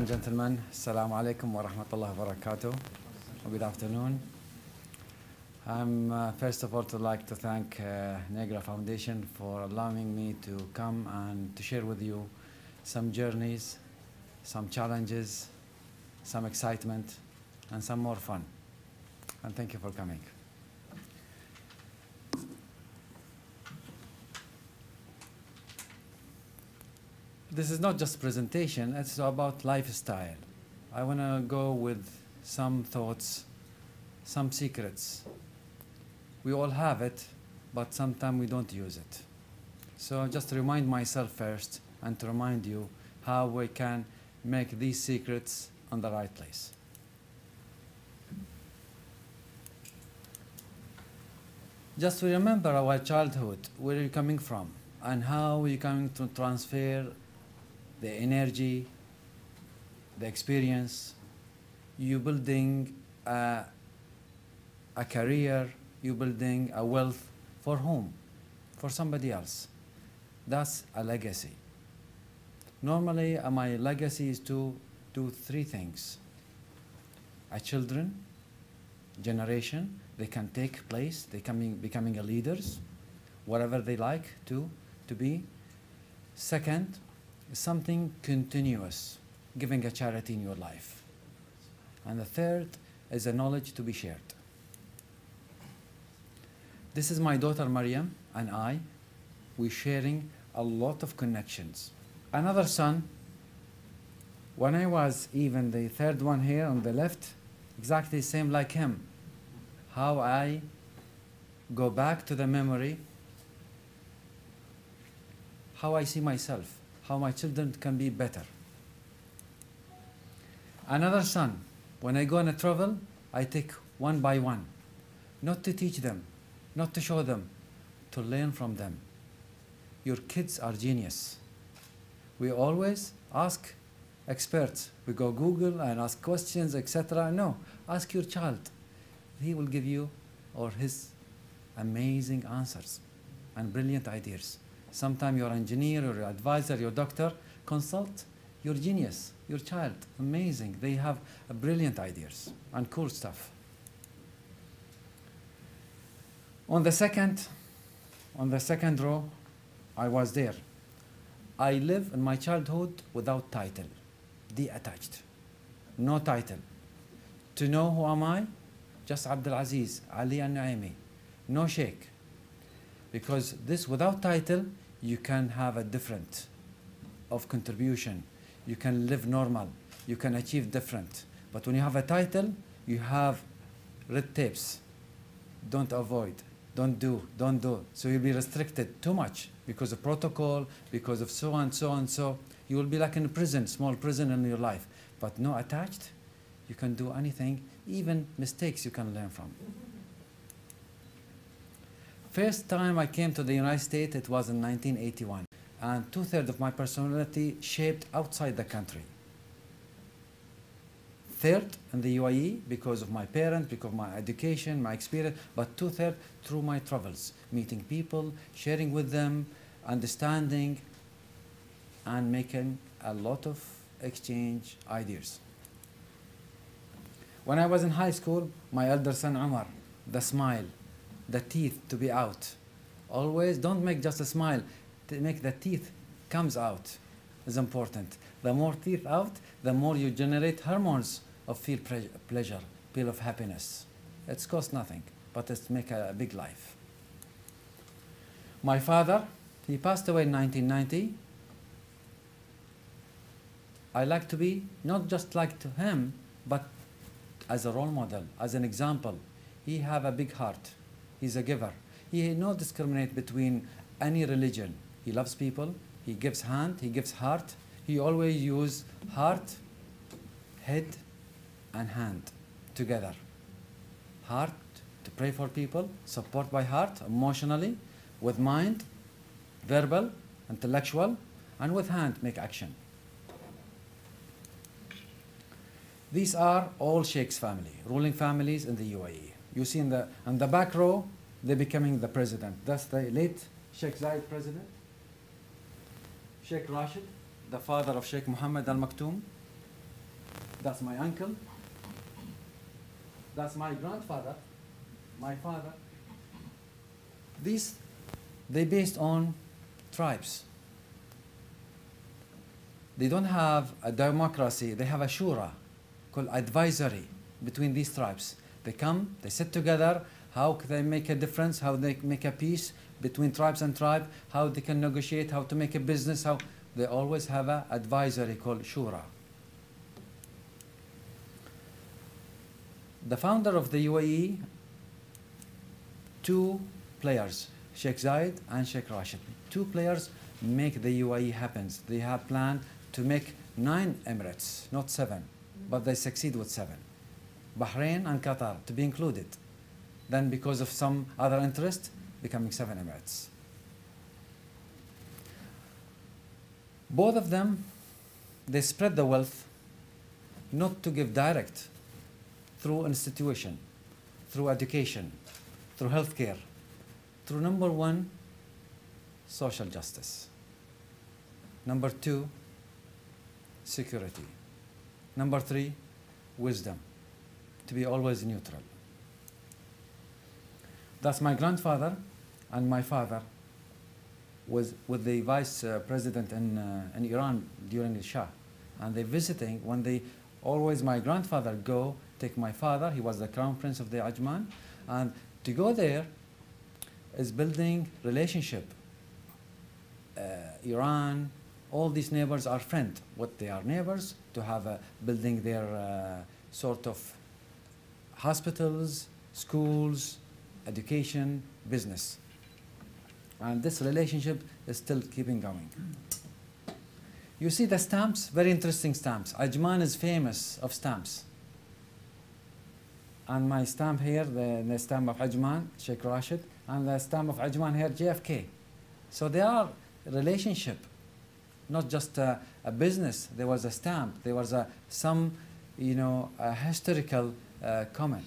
and gentlemen, Assalamu alaikum wa rahmatullahi wa barakatuh. Good afternoon. First of all, I'd like to thank Niagara Foundation for allowing me to come and to share with you some journeys, some challenges, some excitement, and some more fun. And thank you for coming. This is not just presentation, it's about lifestyle. I want to go with some thoughts, some secrets. We all have it, but sometimes we don't use it. So just to remind myself first and to remind you how we can make these secrets on the right place. Just remember our childhood, where you're coming from, and how you're coming to transfer the energy, the experience. You're building a career, you're building a wealth for whom? For somebody else. That's a legacy. Normally, my legacy is to do three things. A children, generation, they can take place, they becoming a leaders, whatever they like to be. Second, something continuous, giving a charity in your life. And the third is a knowledge to be shared. This is my daughter Mariam and I. We're sharing a lot of connections. Another son, when I was even the third one here on the left, exactly the same like him. How I go back to the memory, how I see myself, how my children can be better. Another son, when I go on a travel, I take one by one, not to teach them, not to show them, to learn from them. Your kids are genius. We always ask experts. We go Google and ask questions, etc. No, ask your child. He will give you or his amazing answers and brilliant ideas. Sometimes your engineer or your advisor, your doctor, consult your genius, your child. Amazing. They have brilliant ideas and cool stuff. On the second row, I was there. I live in my childhood without title, detached, no title. To know who am I? Just Abdul Aziz, Ali and Nuami, no Sheikh. Because this without title, you can have a different of contribution. You can live normal. You can achieve different. But when you have a title, you have red tapes. Don't avoid. Don't do. Don't do. So you'll be restricted too much because of protocol, because of so and so and so. You will be like in a prison, small prison in your life. But no attached, you can do anything. Even mistakes you can learn from. First time I came to the United States, it was in 1981. And 2/3 of my personality shaped outside the country. Third in the UAE because of my parents, because of my education, my experience, but 2/3 through my travels, meeting people, sharing with them, understanding, and making a lot of exchange ideas. When I was in high school, my elder son Omar, the smile, the teeth to be out. Always don't make just a smile, to make the teeth comes out is important. The more teeth out, the more you generate hormones of feel pleasure, feel of happiness. It's cost nothing, but it's make a big life. My father, he passed away in 1990. I like to be not just like to him, but as a role model, as an example. He have a big heart. He's a giver. He no discriminate between any religion. He loves people. He gives hand. He gives heart. He always use heart, head, and hand together. Heart to pray for people, support by heart, emotionally, with mind, verbal, intellectual, and with hand make action. These are all Sheikh's family, ruling families in the UAE. You see in the back row, they're becoming the president. That's the late Sheikh Zayed president. Sheikh Rashid, the father of Sheikh Mohammed Al Maktoum. That's my uncle. That's my grandfather, my father. These, they based on tribes. They don't have a democracy, they have a shura called advisory between these tribes. They come, they sit together, how can they make a difference, how they make a peace between tribes and tribe, how they can negotiate, how to make a business, how they always have an advisory called shura. The founder of the UAE, two players, Sheikh Zayed and Sheikh Rashid. Two players make the UAE happen. They have planned to make 9 emirates, not 7, but they succeed with 7. Bahrain and Qatar to be included. Then because of some other interest, becoming 7 emirates. Both of them, they spread the wealth not to give direct, through institution, through education, through healthcare, through number 1, social justice. Number 2, security. Number 3, wisdom, to be always neutral. That's my grandfather and my father was with the vice president in Iran during the Shah. And they're visiting, when they always, my grandfather go, take my father, he was the crown prince of the Ajman, and to go there is building relationship. Iran, all these neighbors are friends. What they are neighbors, to have building their sort of hospitals, schools, education, business. And this relationship is still keeping going. You see the stamps, very interesting stamps. Ajman is famous of stamps. And my stamp here, the stamp of Ajman, Sheikh Rashid, and the stamp of Ajman here, JFK. So they are a relationship, not just a business. There was a stamp, there was some, a historical comment.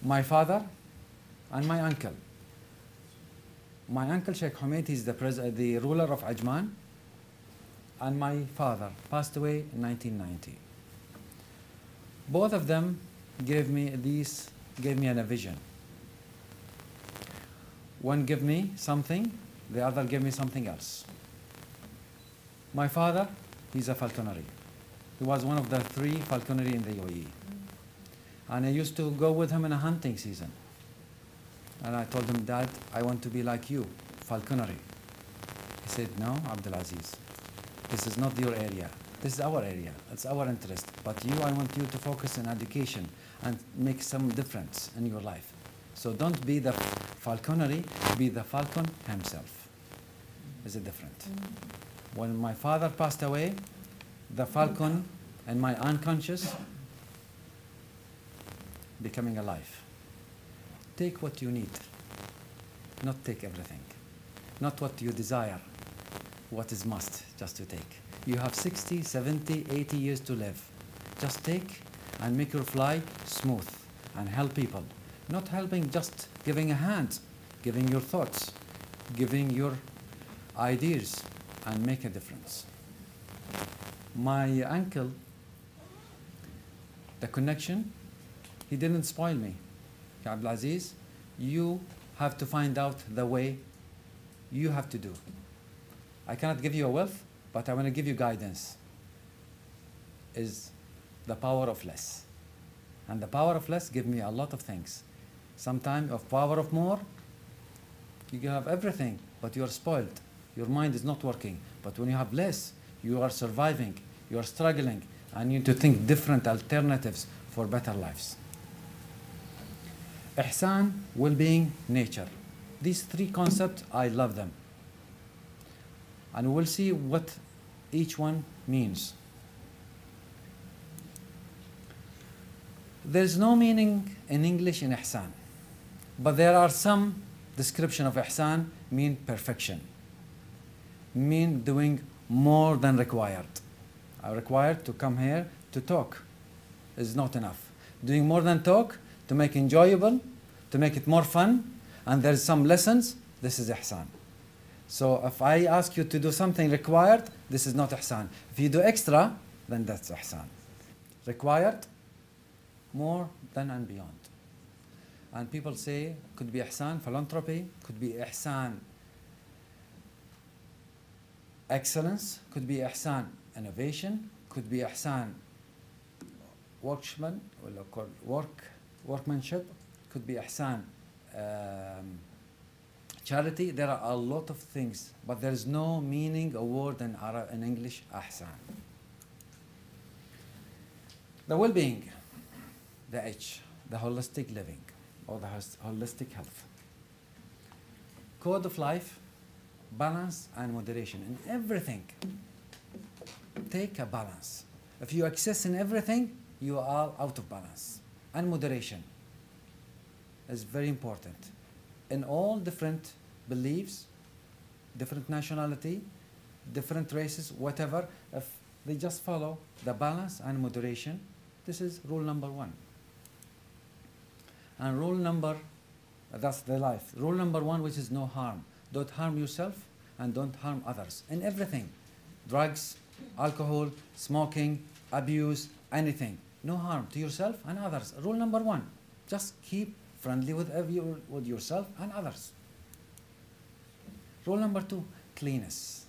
My father and my uncle. My uncle Sheikh Hamid, he's the ruler of Ajman, and my father passed away in 1990. Both of them gave me a vision. One gave me something, the other gave me something else. My father, he's a falconry. He was one of the 3 falconry in the UAE. And I used to go with him in a hunting season. And I told him, Dad, I want to be like you, falconry. He said, no, Abdul Aziz, this is not your area. This is our area. It's our interest. But I want you to focus on education and make some difference in your life. So don't be the falconry, be the falcon himself. Is it different? When my father passed away, the falcon and my unconscious becoming alive. Take what you need, not take everything. Not what you desire, what is must, just to take. You have 60, 70, 80 years to live. Just take and make your fly smooth and help people. Not helping, just giving a hand, giving your thoughts, giving your ideas, and make a difference. My uncle, the connection, he didn't spoil me. Sheikh Abdul Aziz, you have to find out the way you have to do. I cannot give you a wealth, but I want to give you guidance. Is the power of less. And the power of less gives me a lot of things. Sometimes of power of more, you can have everything, but you are spoiled. Your mind is not working. But when you have less, you are surviving, you are struggling, and you need to think different alternatives for better lives. Ihsan, well-being, nature. These 3 concepts, I love them. And we'll see what each one means. There's no meaning in English in ihsan, but there are some description of ihsan mean perfection, mean doing more than required. I'm required to come here to talk is not enough. Doing more than talk, to make enjoyable, to make it more fun, and there's some lessons, this is ihsan. So if I ask you to do something required, this is not ihsan. If you do extra, then that's ihsan. Required, more than and beyond. And people say, could be ihsan philanthropy, could be ihsan excellence, could be ihsan innovation, could be ihsan workmanship, could be ihsan charity. There are a lot of things, but there is no meaning or word in English, ahsan. The well-being, the H, the holistic living, or the holistic health. Code of life, balance and moderation in everything. Take a balance. If you excess in everything, you are out of balance. And moderation is very important. In all different beliefs, different nationality, different races, whatever, if they just follow the balance and moderation, this is rule number 1. And rule number, that's the life. Rule number 1, which is no harm. Don't harm yourself and don't harm others. In everything, drugs, alcohol, smoking, abuse, anything. No harm to yourself and others. Rule number 1, just keep friendly with yourself and others. Rule number 2, cleanness.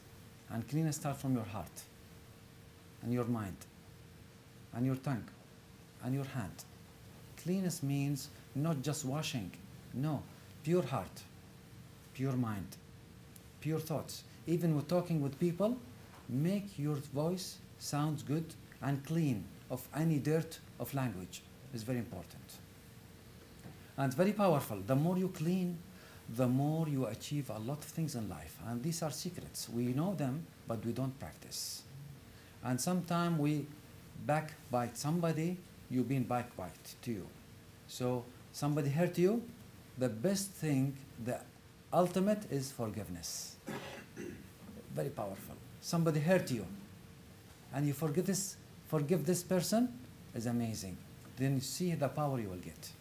And cleanness starts from your heart and your mind and your tongue and your hand. Cleanness means not just washing, no, pure heart, pure mind, pure thoughts. Even with talking with people, make your voice sound good and clean of any dirt of language. Is very important. And very powerful. The more you clean, the more you achieve a lot of things in life. And these are secrets. We know them, but we don't practice. And sometimes we backbite somebody, you've been backbite to you. So somebody hurt you, the best thing, the ultimate is forgiveness. Very powerful. Somebody hurt you, and you forgive this person, is amazing. Then you see the power you will get.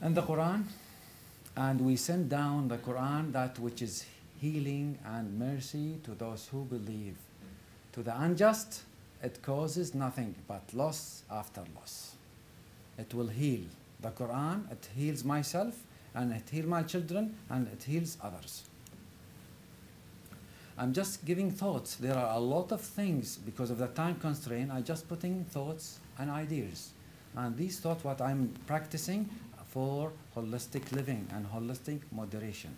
And the Quran, and we send down the Quran, that which is healing and mercy to those who believe. To the unjust, it causes nothing but loss after loss. It will heal. The Quran, it heals myself, and it heals my children, and it heals others. I'm just giving thoughts. There are a lot of things, because of the time constraint, I'm just putting thoughts and ideas. And these thoughts, what I'm practicing for holistic living and holistic moderation.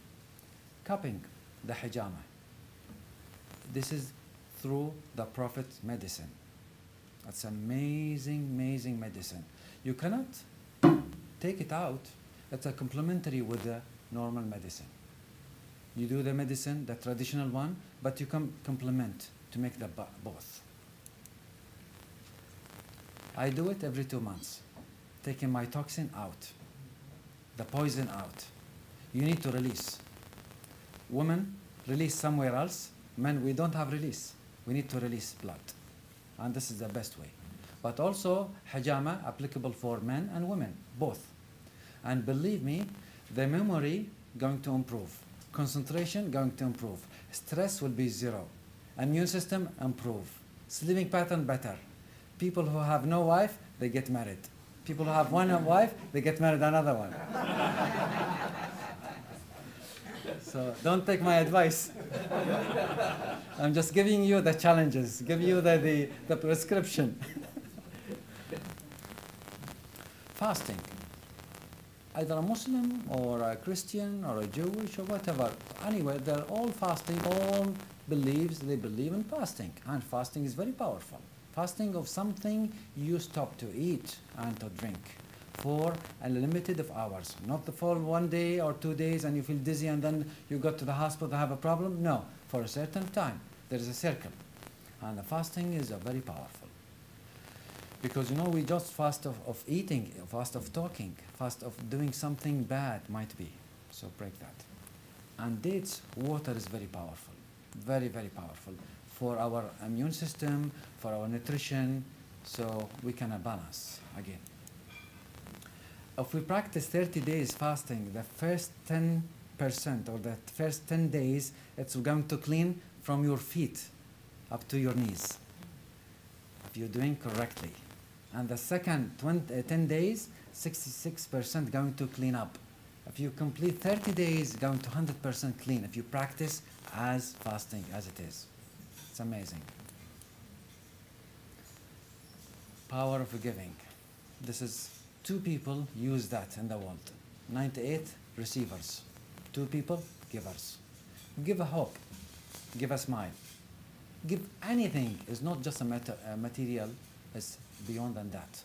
Cupping, the hijama. This is through the Prophet's medicine. That's amazing, amazing medicine. You cannot take it out. It's a complementary with the normal medicine. You do the medicine, the traditional one, but you can complement to make the both. I do it every 2 months, taking my toxin out, the poison out. You need to release. Women release somewhere else. Men, we don't have release. We need to release blood. And this is the best way. But also, hijama applicable for men and women, both. And believe me, the memory going to improve. Concentration going to improve. Stress will be 0. Immune system improve. Sleeping pattern better. People who have no wife, they get married. People who have one wife, they get married another one. So don't take my advice. I'm just giving you the challenges, give you the prescription. Fasting. Either a Muslim or a Christian or a Jewish or whatever. Anyway, they're all fasting, all believes, they believe in fasting. And fasting is very powerful. Fasting of something you stop to eat and to drink for a limited of hours. Not for 1 day or 2 days and you feel dizzy and then you go to the hospital to have a problem. No, for a certain time. There is a circle. And the fasting is very powerful. Because, you know, we just fast of eating, fast of talking, fast of doing something bad might be. So break that. And dates, water is very powerful. Very, very powerful. For our immune system, for our nutrition, so we can balance again. If we practice 30 days fasting, the first 10 or the first 10 days, it's going to clean from your feet up to your knees, if you're doing correctly. And the second 10 days, 66% going to clean up. If you complete 30 days, going to 100% clean if you practice as fasting as it is. It's amazing. Power of giving. This is 2 people use that in the world. 98 receivers. 2 people givers. Give a hope. Give a smile. Give anything. It's not just a material. It's beyond than that.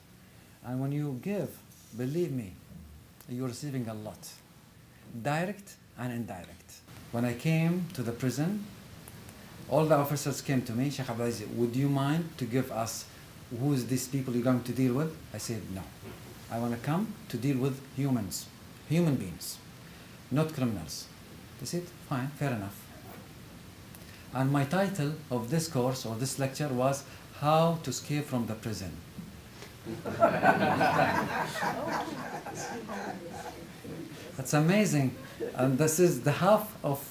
And when you give, believe me, you're receiving a lot. Direct and indirect. When I came to the prison, all the officers came to me, Sheikh Abdul Aziz, would you mind to give us who's these people you're going to deal with? I said, no. I want to come to deal with humans, human beings, not criminals. They said, fine, fair enough. And my title of this course or this lecture was How to Escape from the Prison. That's amazing. And this is the half of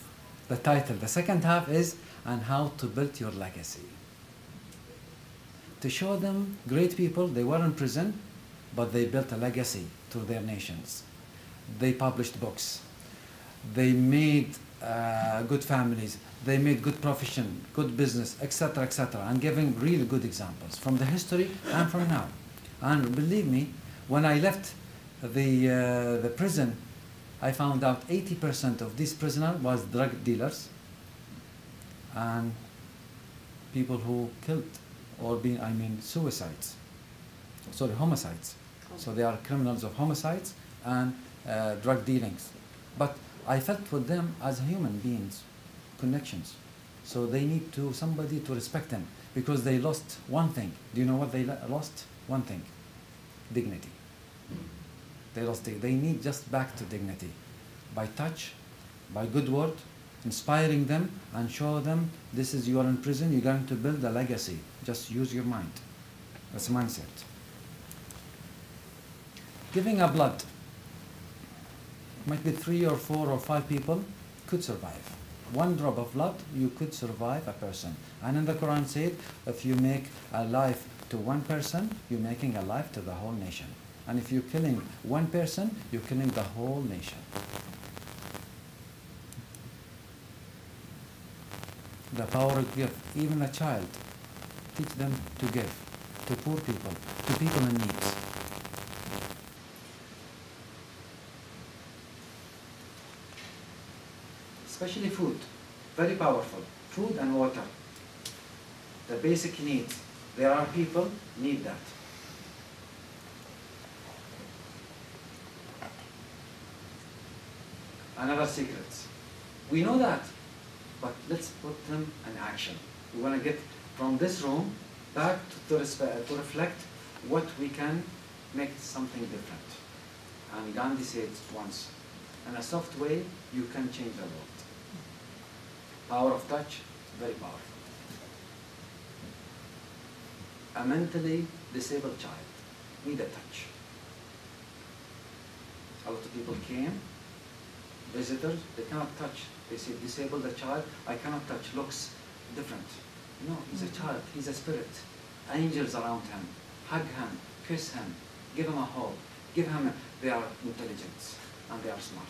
the title. The second half is and how to build your legacy. To show them great people, they were in prison, but they built a legacy to their nations. They published books. They made good families. They made good profession, good business, etc., etc., and giving really good examples from the history and from now. And believe me, when I left the prison, I found out 80% of these prisoners was drug dealers and people who killed or suicides. Sorry, homicides. So they are criminals of homicides and drug dealings. But I felt with them as human beings, connections. So they need somebody to respect them because they lost one thing. Do you know what they lost? One thing, dignity. They need just back to dignity by touch, by good word, inspiring them and show them this is, you are in prison, you're going to build a legacy. Just use your mind. That's mindset. Giving a blood. Might be 3 or 4 or 5 people could survive. 1 drop of blood, you could survive a person. And in the Quran said, if you make a life to 1 person, you're making a life to the whole nation. And if you're killing 1 person, you're killing the whole nation. The power of give. Even a child, teach them to give to poor people, to people in need. Especially food, very powerful. Food and water, the basic needs. There are people need that. Another secret. We know that, but let's put them in action. We want to get from this room back to reflect what we can make something different. And Gandhi said once, in a soft way, you can change the world. Power of touch, very powerful. A mentally disabled child need a touch. A lot of people came, visitors, they cannot touch. They say, disabled a child, I cannot touch, looks different. No, he's a child, he's a spirit. Angels around him. Hug him, kiss him, give him a hug, they are intelligent and they are smart.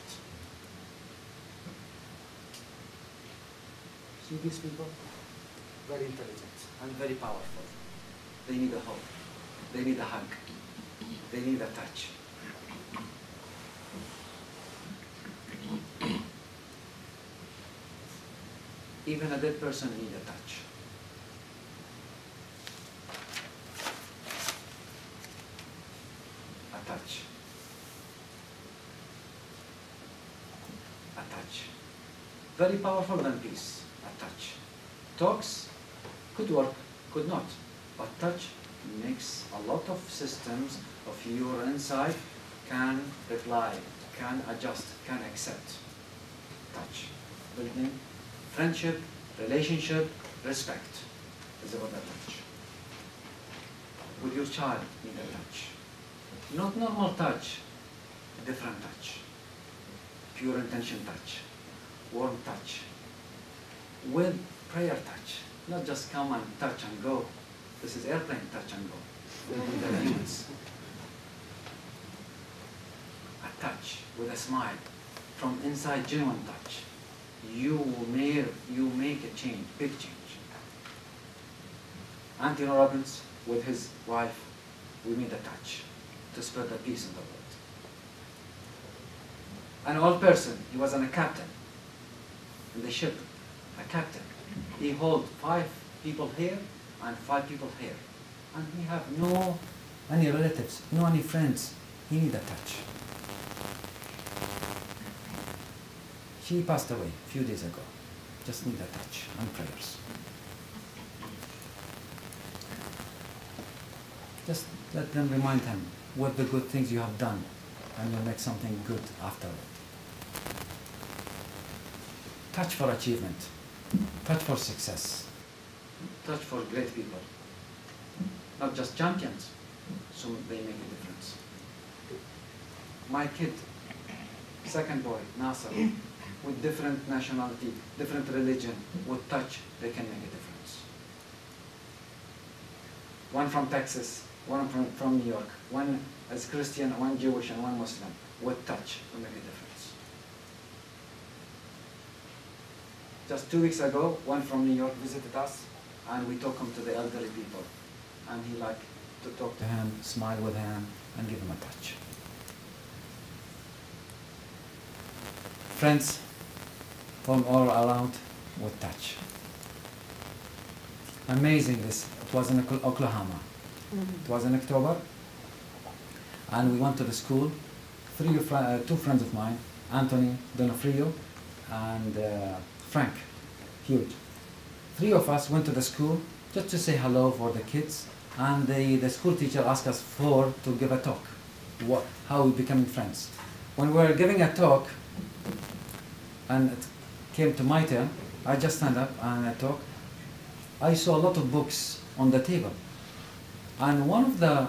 See these people? Very intelligent and very powerful. They need a hug, they need a hug, they need a touch. Even a dead person needs a touch. A touch. A touch. Very powerful than peace. A touch. Talks could work, could not. But touch makes a lot of systems of your inside can reply, can adjust, can accept. Touch. Building friendship, relationship, respect is about a touch. With your child, need a touch. Not normal touch, a different touch. pure intention touch, warm touch, with prayer touch. Not just come and touch and go. This is airplane touch and go. With the humans. A touch with a smile from inside, genuine touch. You make a change, big change. Anthony Robbins with his wife, we made a touch to spread the peace in the world. An old person, he was a captain in the ship, a captain. He hold 5 people here and 5 people here. And he have no any relatives, no any friends. He need a touch. She passed away a few days ago. Just need a touch and prayers. Just let them remind him what the good things you have done, and you'll make something good afterward. Touch for achievement, touch for success, touch for great people. Not just champions, so they make a difference. My kid, second boy, Nasser, with different nationality, different religion, with touch, they can make a difference. One from Texas, one from New York, one as Christian, one Jewish, and one Muslim, with touch will make a difference. Just 2 weeks ago, one from New York visited us, and we took him to the elderly people. And he liked to talk to him, smile with him, and give him a touch. Friends from all around with touch. Amazing this. It was in Oklahoma. It was in October. And we went to the school. 2 friends of mine, Anthony Donofrio and Frank, huge. 3 of us went to the school just to say hello for the kids. And the school teacher asked us to give a talk, how we becoming friends. When we were giving a talk, and it came to my turn, I just stand up and I talk. I saw a lot of books on the table. And one of the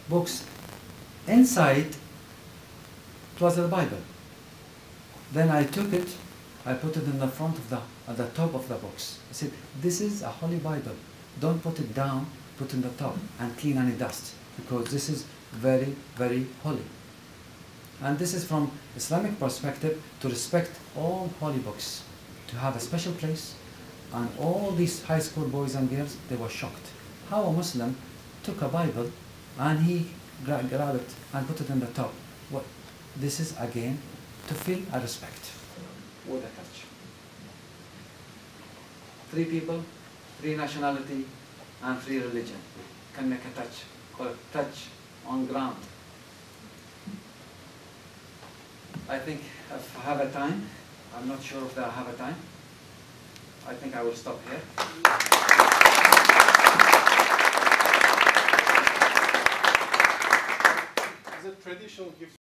books, inside, it was the Bible. Then I took it, I put it in the front of at the top of the box. I said, this is a Holy Bible. Don't put it down, put it in the top and clean any dust, because this is very, very holy. And this is from Islamic perspective, to respect all holy books, to have a special place. And all these high school boys and girls, they were shocked. How a Muslim took a Bible and he grabbed it and put it in the top. What? This is again to feel a respect with a touch. 3 people, 3 nationality, and 3 religion can make a touch, or a touch on ground. I think if I have a time, I'm not sure if I have a time, I think I will stop here. As a traditional gift